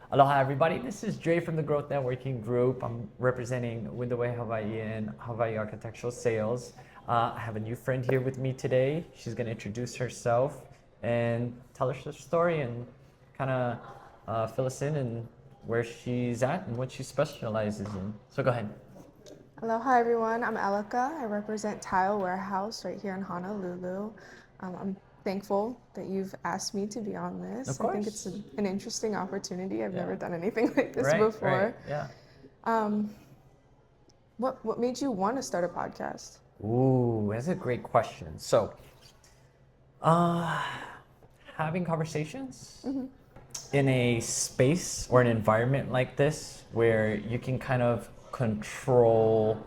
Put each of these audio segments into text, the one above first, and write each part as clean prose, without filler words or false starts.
Aloha, everybody. This is Dre from the Growth Networking Group. I'm representing Windaway Hawaii and Hawaii Architectural Sales. I have a new friend here with me today. She's going to introduce herself and tell us her story and kind of fill us in and where she's at and what she specializes in. So go ahead. Aloha everyone, I'm Ellika. I represent Tile Warehouse right here in Honolulu. I'm thankful that you've asked me to be on this. Of I think course. it's an interesting opportunity. I've Yeah. never done anything like this Right, before. yeah. What made you want to start a podcast? Ooh, that's a great question. So, having conversations in a space or an environment like this where you can kind of control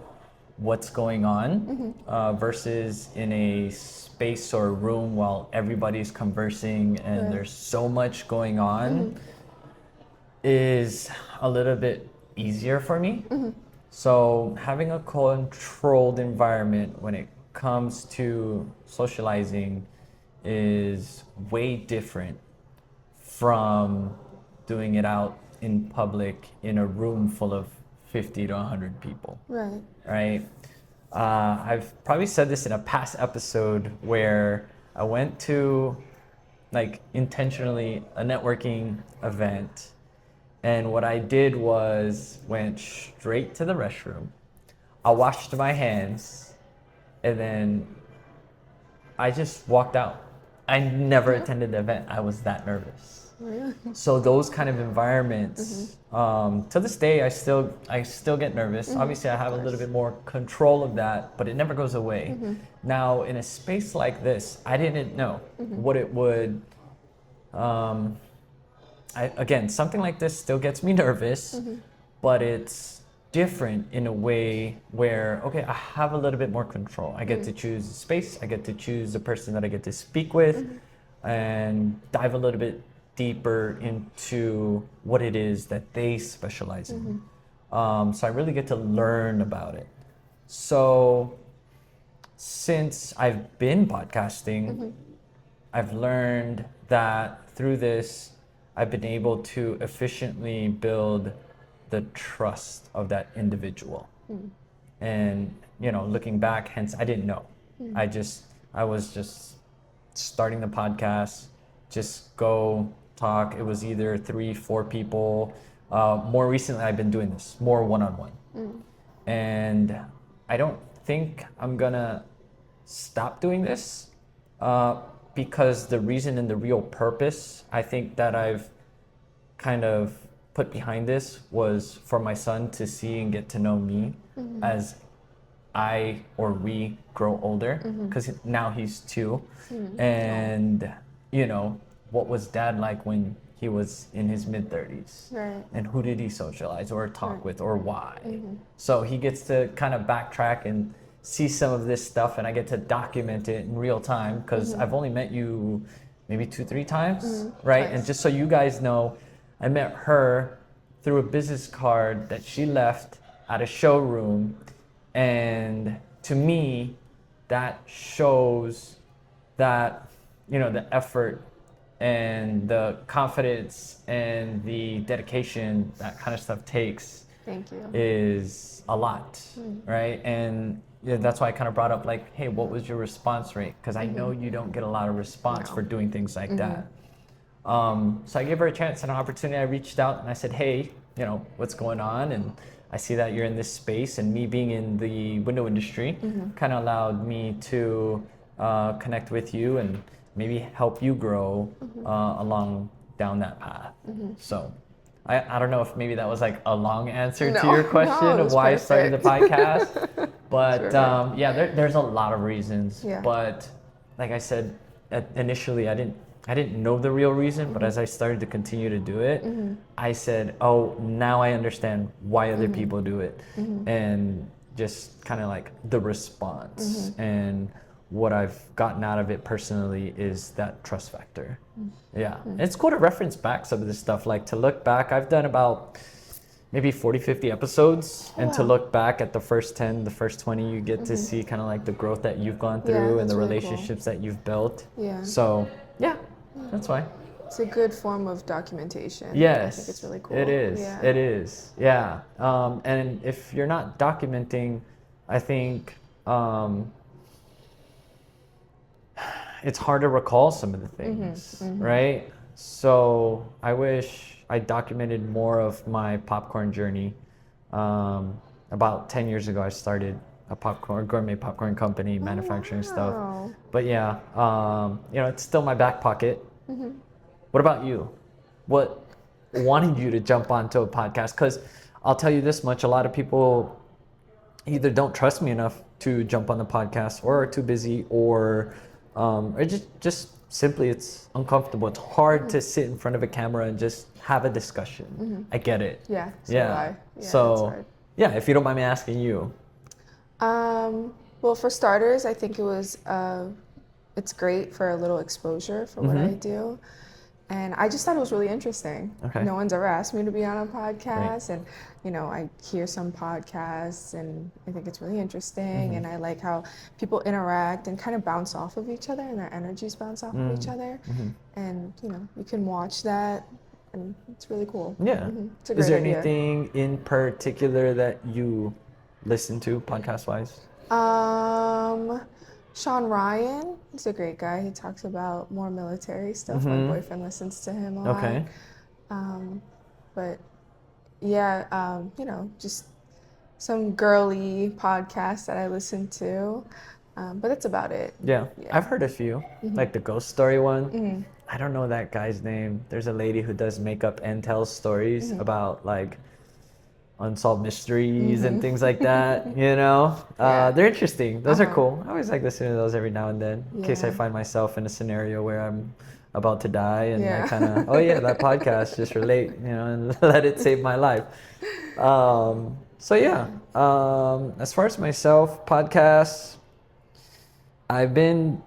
what's going on versus in a space or room while everybody's conversing and Right. there's so much going on is a little bit easier for me. So having a controlled environment when it comes to socializing is way different from doing it out in public in a room full of 50 to 100 people, Right. right? I've probably said this in a past episode where I went to, like, intentionally a networking event, and what I did was went straight to the restroom. I washed my hands, and then I just walked out. I never attended the event. I was that nervous. Really? So those kind of environments, to this day, I still get nervous. Obviously, I have a little bit more control of that, but it never goes away. Now, in a space like this, I didn't know what it would. Again, something like this still gets me nervous, but it's different in a way where, okay, I have a little bit more control. I get to choose the space. I get to choose the person that I get to speak with, and dive a little bit deeper into what it is that they specialize in. So I really get to learn about it. So since I've been podcasting, I've learned that through this, I've been able to efficiently build the trust of that individual. And, looking back, hence, I didn't know. I was just starting the podcast, just go talk. It was either 3-4 people. More recently, I've been doing this more one-on-one. And I don't think I'm gonna stop doing this because the reason and the real purpose I think that I've kind of put behind this was for my son to see and get to know me as I or we grow older, because now he's 2. And what was dad like when he was in his mid-30s? Right. And who did he socialize or talk with or why? So he gets to kind of backtrack and see some of this stuff, and I get to document it in real time because I've only met you maybe 2-3 times, right? Nice. And just so you guys know, I met her through a business card that she left at a showroom, and to me, that shows that the effort and the confidence and the dedication that kind of stuff takes Thank you. is a lot, right? And that's why I kind of brought up, like, hey, what was your response rate? Because I know you don't get a lot of response for doing things like that. So I gave her a chance and an opportunity. I reached out and I said, hey, what's going on? And I see that you're in this space, and me being in the window industry kind of allowed me to connect with you and maybe help you grow along down that path. So I don't know if maybe that was like a long answer to your question no, it of was why I started the perfect. podcast. But Sure. there's a lot of reasons. Yeah. But like I said, initially I didn't know the real reason, but as I started to continue to do it, I said, oh, now I understand why other people do it. And just kind of like the response. And what I've gotten out of it personally is that trust factor. Yeah. And it's cool to reference back some of this stuff, like to look back. I've done about maybe 40-50 episodes, and to look back at the first 10, the first 20, you get to see kind of like the growth that you've gone through and that's the really cool. relationships that you've built. Yeah. So yeah, that's why. It's a good form of documentation. Yes, I think it's really cool. it is. Yeah. It is. Yeah. And if you're not documenting, I think it's hard to recall some of the things, right? So I wish I documented more of my popcorn journey. About 10 years ago, I started a gourmet popcorn company, manufacturing stuff. Wow. But yeah, it's still my back pocket. What about you? What wanted you to jump onto a podcast? Because I'll tell you this much, a lot of people either don't trust me enough to jump on the podcast or are too busy or just simply it's uncomfortable. It's hard to sit in front of a camera and just have a discussion. I get it. Yeah. So Yeah. do I. Yeah, it's So, hard. yeah, if you don't mind me asking you. Well, for starters, I think it's great for a little exposure for what I do. And I just thought it was really interesting. Okay. No one's ever asked me to be on a podcast. And, I hear some podcasts and I think it's really interesting. And I like how people interact and kind of bounce off of each other and their energies bounce off of each other. And, you can watch that and it's really cool. Yeah. It's a Is great there idea. anything in particular that you listen to podcast-wise? Sean Ryan, he's a great guy. He talks about more military stuff. My boyfriend listens to him a lot. Okay. But yeah, just some girly podcasts that I listen to. But that's about it. Yeah. Yeah. I've heard a few, like the ghost story one. I don't know that guy's name. There's a lady who does makeup and tells stories about like unsolved mysteries and things like that, Yeah. They're interesting. Those are cool. I always like listening to those every now and then in case I Yeah. find myself in a scenario where I'm about to die and I Yeah. kind of, oh yeah, that podcast, just relate, and let it save my life. So yeah, as far as myself, podcasts, I've been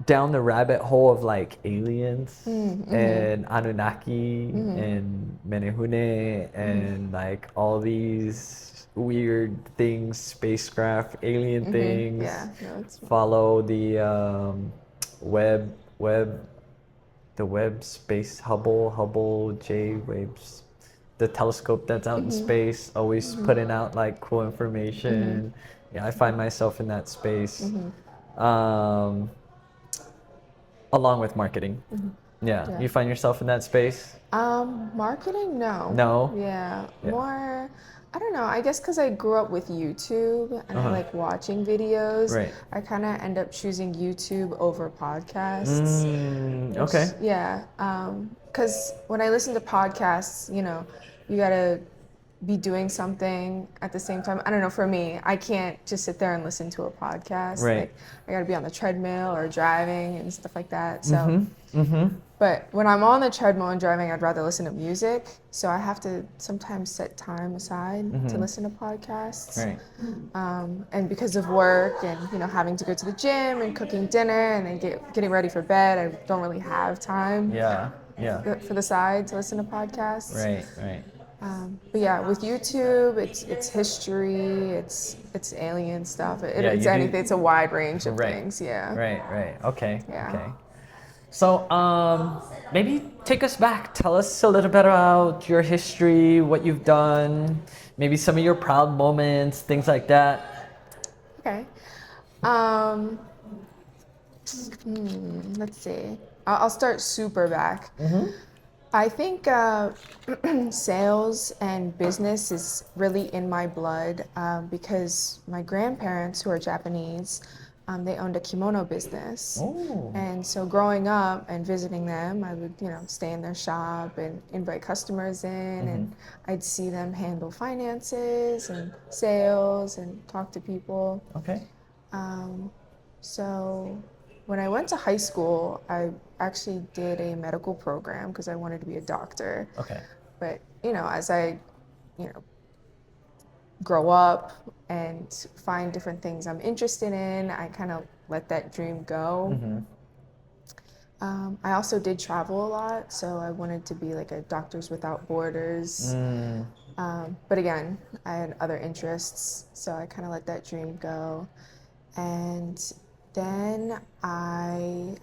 down the rabbit hole of like aliens and Anunnaki and Menehune and like all these weird things, spacecraft, alien things. Yeah, no, it's Follow the Webb space Hubble J waves, the telescope that's out in space, always putting out like cool information. Yeah, I find myself in that space. Along with marketing. Yeah. You find yourself in that space? Marketing, no. No? Yeah, Yeah. more, I don't know, I guess because I grew up with YouTube and I like watching videos. Right. I kind of end up choosing YouTube over podcasts. Okay. Yeah, because when I listen to podcasts, you gotta be doing something at the same time. I don't know, for me, I can't just sit there and listen to a podcast. Right. Like, I gotta be on the treadmill or driving and stuff like that. So, but when I'm on the treadmill and driving, I'd rather listen to music. So I have to sometimes set time aside to listen to podcasts. Right. And because of work and, having to go to the gym and cooking dinner and then getting ready for bed, I don't really have time Yeah. for the side to listen to podcasts. Right. But yeah, with YouTube, it's history, it's alien stuff. Yeah, It's you do- anything. It's a wide range of Right. things. Yeah. Right. Okay. Yeah. Okay. So, maybe take us back. Tell us a little bit about your history, what you've done, maybe some of your proud moments, things like that. Okay. Let's see. I'll start super back. I think sales and business is really in my blood because my grandparents, who are Japanese, they owned a kimono business. Oh. And so growing up and visiting them, I would, stay in their shop and invite customers in, and I'd see them handle finances and sales and talk to people. Okay. So when I went to high school, I actually did a medical program because I wanted to be a doctor. Okay. But, as I, grow up and find different things I'm interested in, I kind of let that dream go. I also did travel a lot, so I wanted to be like a Doctors Without Borders. But again, I had other interests, so I kind of let that dream go. And then I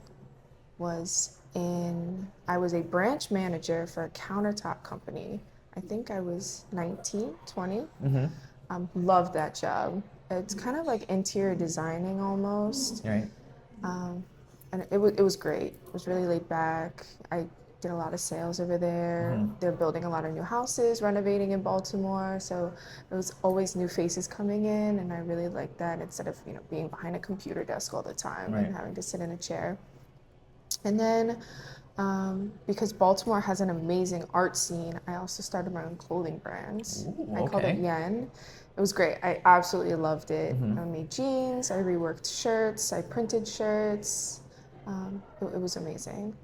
was I was a branch manager for a countertop company. I think I was 19, 20. Loved that job. It's kind of like interior designing almost. Right. And it was great. It was really laid back. I did a lot of sales over there. They're building a lot of new houses, renovating in Baltimore. So there was always new faces coming in, and I really liked that instead of being behind a computer desk all the time Right. and having to sit in a chair. And then because Baltimore has an amazing art scene, I also started my own clothing brands. Ooh, I called it okay. Yen. It was great. I absolutely loved it. I made jeans, I reworked shirts, I printed shirts. It was amazing.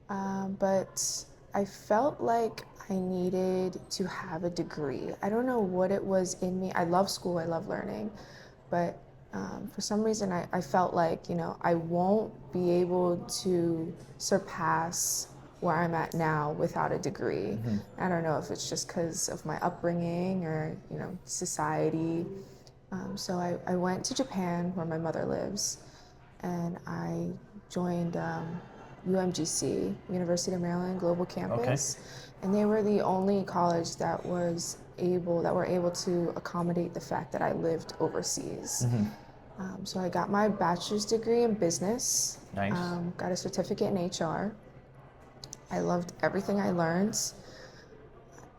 But I felt like I needed to have a degree. I don't know what it was in me. I love school, I love learning, but for some reason I felt like, I won't be able to surpass where I'm at now without a degree. I don't know if it's just because of my upbringing or, society. So I went to Japan where my mother lives, and I joined UMGC, University of Maryland Global Campus, and they were the only college that were able to accommodate the fact that I lived overseas. So I got my bachelor's degree in business. Nice. Got a certificate in HR. I loved everything I learned.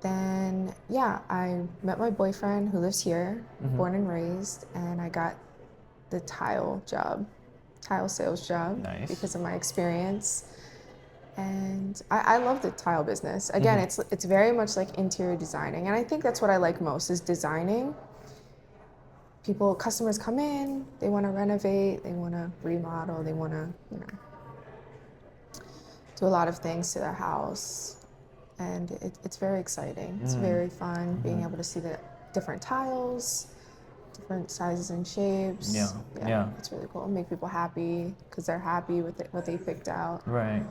Then, yeah, I met my boyfriend who lives here, born and raised, and I got the tile sales job Nice. because of my experience. And I love the tile business. Again, it's very much like interior designing, and I think that's what I like most is designing. Customers come in, they want to renovate, they want to remodel, they want to, do a lot of things to their house. And it's very exciting. It's very fun being able to see the different tiles, different sizes and shapes. Yeah. It's really cool. Make people happy because they're happy with what they picked out. Right.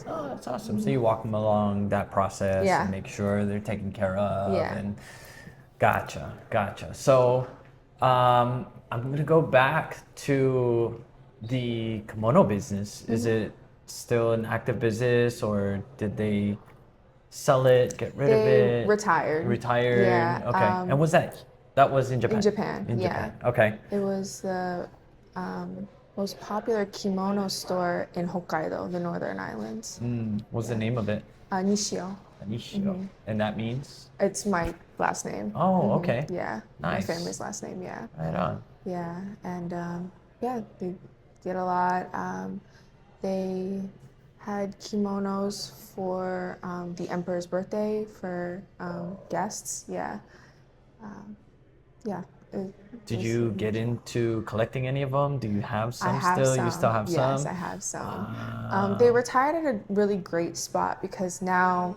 Oh, that's awesome. So you walk them along that process Yeah. and make sure they're taken care of. Yeah. And gotcha. So I'm gonna go back to the kimono business. Is it still an active business, or did they sell it, get rid of They it? retired. Retired. Yeah. Okay. And was that was in Japan? In Japan. In yeah. Japan. Okay. It was the most popular kimono store in Hokkaido, the Northern Islands. What's the name of it? Nishio. Nishio. And that means? It's my last name. Oh, okay. Yeah. Nice. My family's last name, yeah. Right on. Yeah. And yeah, they did a lot. They had kimonos for the emperor's birthday for guests. Yeah. Yeah. Did you get into collecting any of them? Do you have some I have still? some. You still have some? Yes, I have some. They retired at a really great spot because now,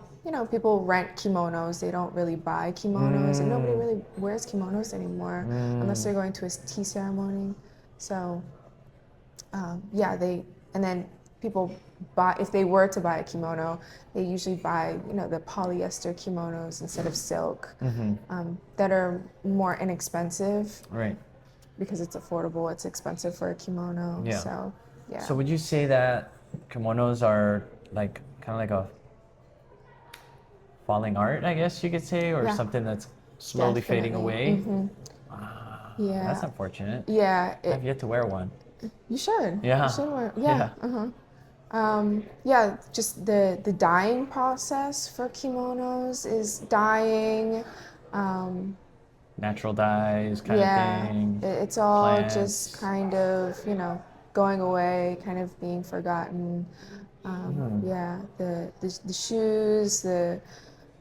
people rent kimonos. They don't really buy kimonos, and nobody really wears kimonos anymore unless they're going to a tea ceremony. So, yeah, and then people buy, if they were to buy a kimono, they usually buy, the polyester kimonos instead of silk that are more inexpensive. Right. Because it's affordable, it's expensive for a kimono. Yeah. So, yeah. So would you say that kimonos are like kind of like a falling art, I guess you could say, or Yeah. something that's slowly fading away? Definitely. Yeah. That's unfortunate. Yeah. I've yet to wear one. You should. Yeah. You should wear. Yeah. Yeah. Just the dyeing process for kimonos is dyeing. Natural dyes kind of thing. It's all plants. just kind of, going away, kind of being forgotten. Yeah, the shoes, the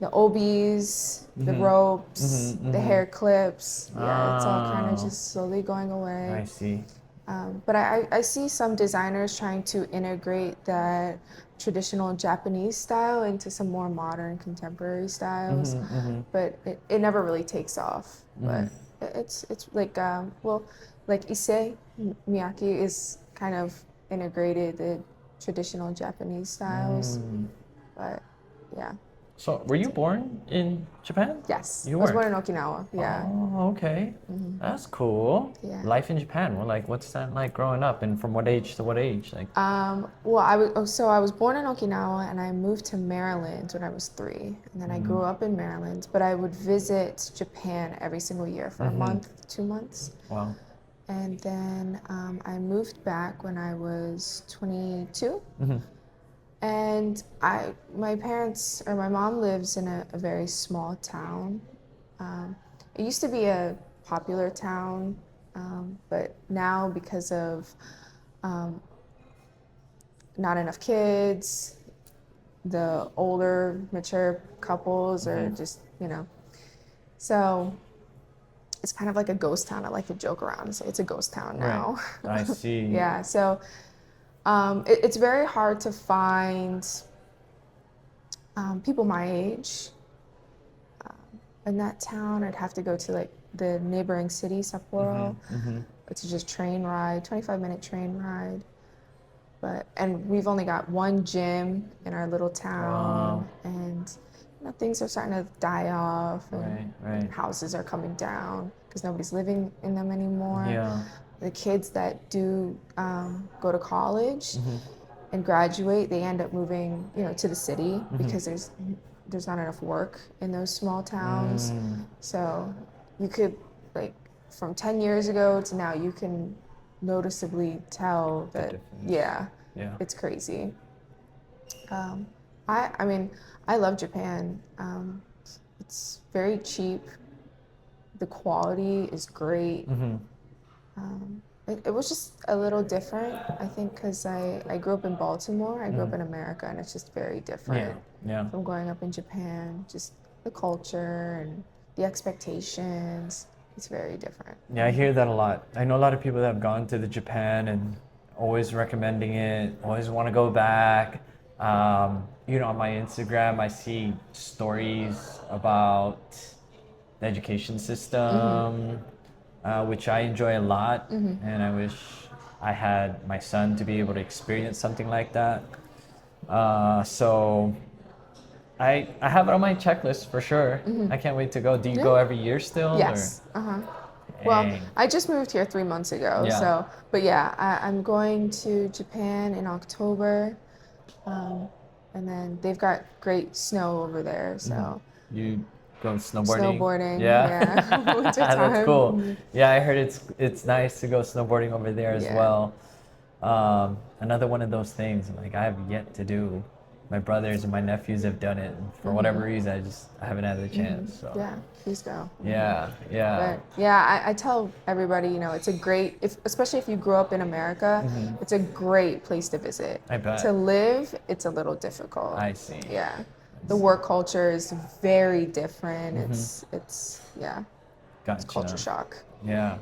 obies, the ropes, the hair clips. Yeah, it's all kind of just slowly going away. I see. But I see some designers trying to integrate that traditional Japanese style into some more modern contemporary styles, but it never really takes off. But it's like like Issei Miyake is kind of integrated the traditional Japanese styles, but yeah. So, were you born in Japan? Yes, You I was were. born in Okinawa. Yeah. Oh, okay. That's cool. Yeah. Life in Japan. Well, like, what's that like growing up, and from what age to what age? Like, Well, I was born in Okinawa and I moved to Maryland when I was 3, and then I grew up in Maryland. But I would visit Japan every single year for a month, 2 months, wow. and then I moved back when I was 22. And my parents or my mom lives in a very small town. It used to be a popular town, but now because of not enough kids, the older, mature couples are just, so it's kind of like a ghost town. I like to joke around and say it's a ghost town Right. now. I see. Yeah, so it's very hard to find people my age in that town. I'd have to go to like the neighboring city, Sapporo, to just train ride, 25-minute train ride. And we've only got one gym in our little town, Wow. and things are starting to die off, and Right. houses are coming down because nobody's living in them anymore. Yeah. The kids that do go to college and graduate, they end up moving, to the city because there's not enough work in those small towns. So you could, like, from 10 years ago to now, you can noticeably tell that, difference. yeah, Yeah. it's crazy. I mean, I love Japan. It's very cheap. The quality is great. It was just a little different, I think, because I grew up in Baltimore. I grew up in America, and it's just very different Yeah. from growing up in Japan. Just the culture and the expectations. It's very different. Yeah, I hear that a lot. I know a lot of people that have gone to the Japan and always recommending it, always want to go back. On my Instagram, I see stories about the education system, which I enjoy a lot, and I wish I had my son to be able to experience something like that. So I have it on my checklist for sure. I can't wait to go. Do you go every year still? Yes. Well, Dang. I just moved here 3 months ago, Yeah. so, but yeah, I'm going to Japan in October, and then they've got great snow over there, so You go snowboarding? snowboarding, Yeah. yeah, winter That's time. cool. Yeah, I heard it's nice to go snowboarding over there as Yeah. well. Another one of those things like I have yet to do. My brothers and my nephews have done it, and for whatever reason, I haven't had the chance. So Yeah, please go. yeah. But yeah, I tell everybody, it's a great, especially if you grew up in America, it's a great place to visit. I bet. To live, it's a little difficult. I see. Yeah. The work culture is very different. It's Gotcha. culture shock. Yeah.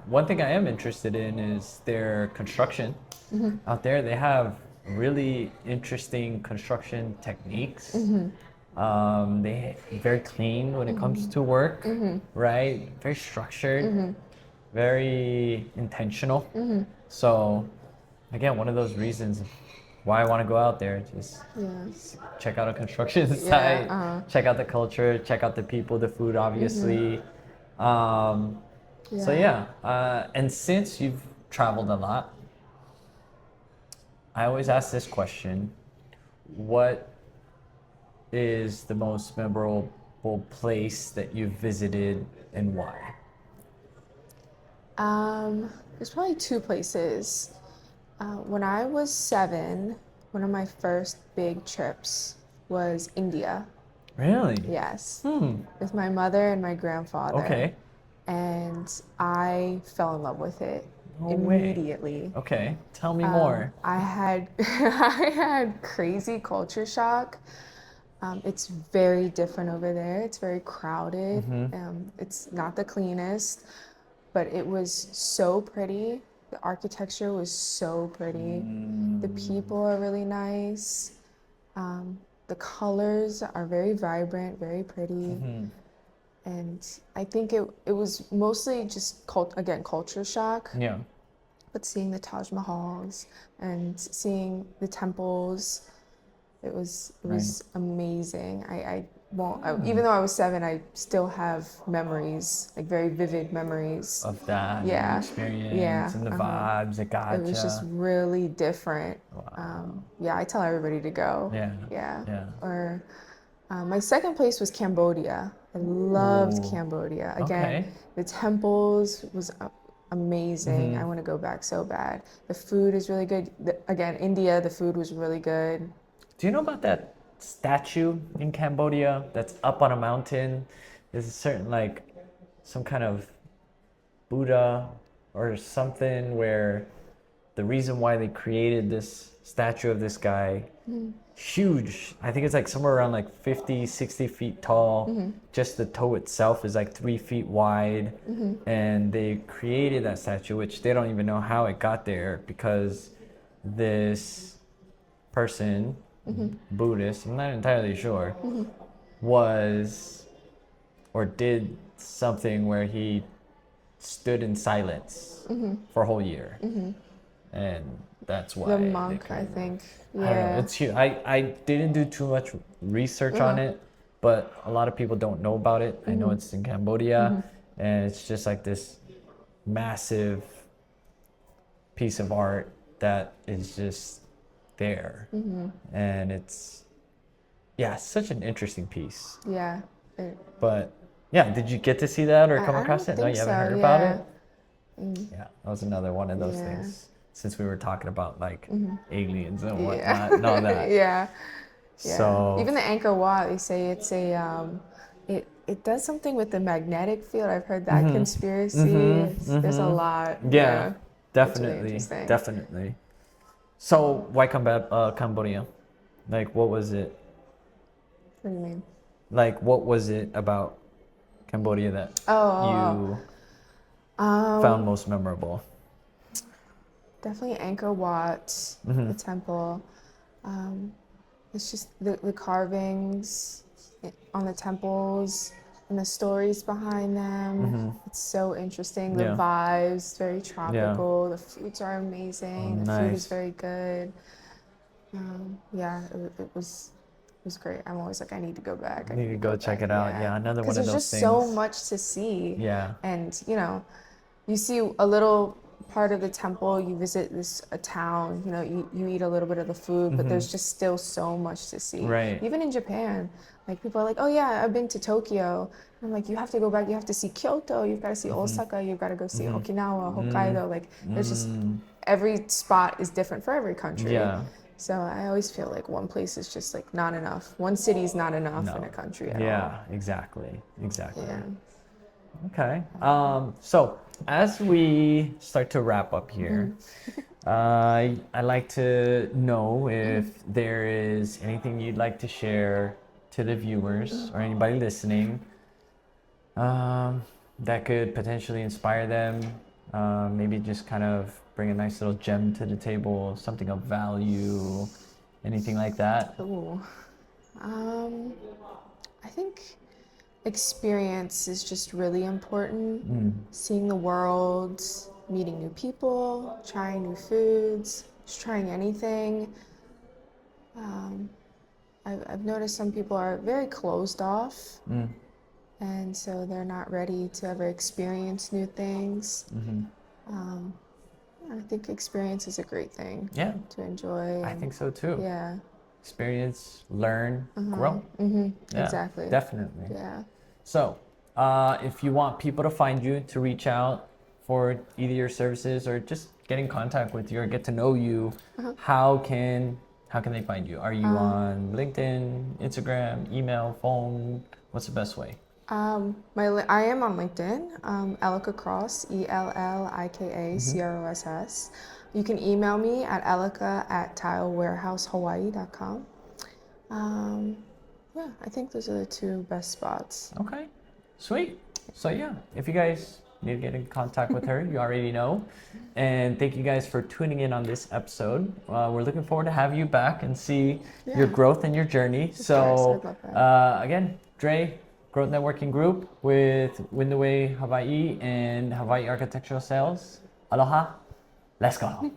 One thing I am interested in is their construction. Out there, they have really interesting construction techniques. They very clean when it comes to work, right? Very structured, very intentional. So, again, one of those reasons why I want to go out there, just check out a construction site, check out the culture, check out the people, the food, obviously. So and since you've traveled a lot, I always ask this question: what is the most memorable place that you've visited, and why? There's probably two places. When I was 7, one of my first big trips was India. Really? Yes. With my mother and my grandfather. Okay. And I fell in love with it No way. immediately. Okay. Tell me more. I had I had crazy culture shock. It's very different over there. It's very crowded. It's not the cleanest, but it was so pretty. The architecture was so pretty. The people are really nice. The colors are very vibrant, very pretty. And I think it was mostly just culture shock. Yeah. But seeing the Taj Mahals and seeing the temples, it was amazing. I won't, even though I was 7, I still have memories, like very vivid memories. Of that and the Yeah, experience yeah, and the vibes, it it was just gotcha. really different. Wow. Yeah, I tell everybody to go. Yeah. Yeah. Yeah. Or my second place was Cambodia. I loved Ooh. Cambodia. Again, Okay. the temples was amazing. I want to go back so bad. The food is really good. Again, India, the food was really good. Do you know about that statue in Cambodia that's up on a mountain? There's a certain like some kind of Buddha or something where the reason why they created this statue of this guy, huge, I think it's like somewhere around like 50, 60 feet tall. Just the toe itself is like 3 feet wide. And they created that statue, which they don't even know how it got there because this person, Buddhist, I'm not entirely sure, was or did something where he stood in silence for a whole year. And that's why The they monk, I created it. think. I don't know. Yeah. It's huge. I didn't do too much research on it, but a lot of people don't know about it. I know it's in Cambodia, and it's just like this massive piece of art that is just there, and it's such an interesting piece. Yeah. But yeah, did you get to see that or come I across don't it? No, think you haven't so, heard about yeah. it. Yeah, that was another one of those Yeah. things. Since we were talking about like aliens and Yeah. whatnot and all that. Yeah. Yeah. So Even the Angkor Wat, they say it's it does something with the magnetic field. I've heard that conspiracy. There's a lot. yeah, It's really definitely, interesting. definitely. So why come back Cambodia? Like, what was it? What do you mean? Like, what was it about Cambodia that you found most memorable? Definitely Angkor Wat, the temple. It's just the carvings on the temples and the stories behind them. It's so interesting. The Yeah. vibes, very tropical. The foods are amazing. The food is Nice. very good. Yeah, it was great. I'm always like, I need to go back. I Need to go check back. it out. Yeah, another one Because of there's those just things. so much to see. Yeah. And you see a little part of the temple, you visit a town, you eat a little bit of the food, but there's just still so much to see. Right. Even in Japan, like people are like, oh yeah, I've been to Tokyo. And I'm like, you have to go back, you have to see Kyoto, you've got to see Osaka, you've got to go see Okinawa, Hokkaido. Like there's just, every spot is different for every country. Yeah. So I always feel like one place is just like not enough. One city is not enough in a country at all. Yeah, exactly. Exactly. Yeah. Okay. So as we start to wrap up here, I'd like to know if there is anything you'd like to share to the viewers or anybody listening that could potentially inspire them. Maybe just kind of bring a nice little gem to the table, something of value, anything like that. Ooh. I think experience is just really important. Seeing the world, meeting new people, trying new foods, just trying anything. I've noticed some people are very closed off, and so they're not ready to ever experience new things. I think experience is a great thing Yeah, to enjoy. I think so too. Yeah. Experience, learn, grow. Yeah, Exactly. definitely. Yeah. So, if you want people to find you, to reach out for either your services or just get in contact with you or get to know you, how can they find you? Are you on LinkedIn, Instagram, email, phone? What's the best way? I am on LinkedIn, Ellika Cross, ELLIKA CROSS. You can email me at elika@tilewarehousehawaii.com. Yeah, I think those are the two best spots. Okay, sweet. So yeah, if you guys need to get in contact with her, you already know. And thank you guys for tuning in on this episode. We're looking forward to have you back and see your growth and your journey. course, So I'd love that. again, Dre, Growth Networking Group with Windaway Hawaii and Hawaii Architectural Sales. Aloha, let's go.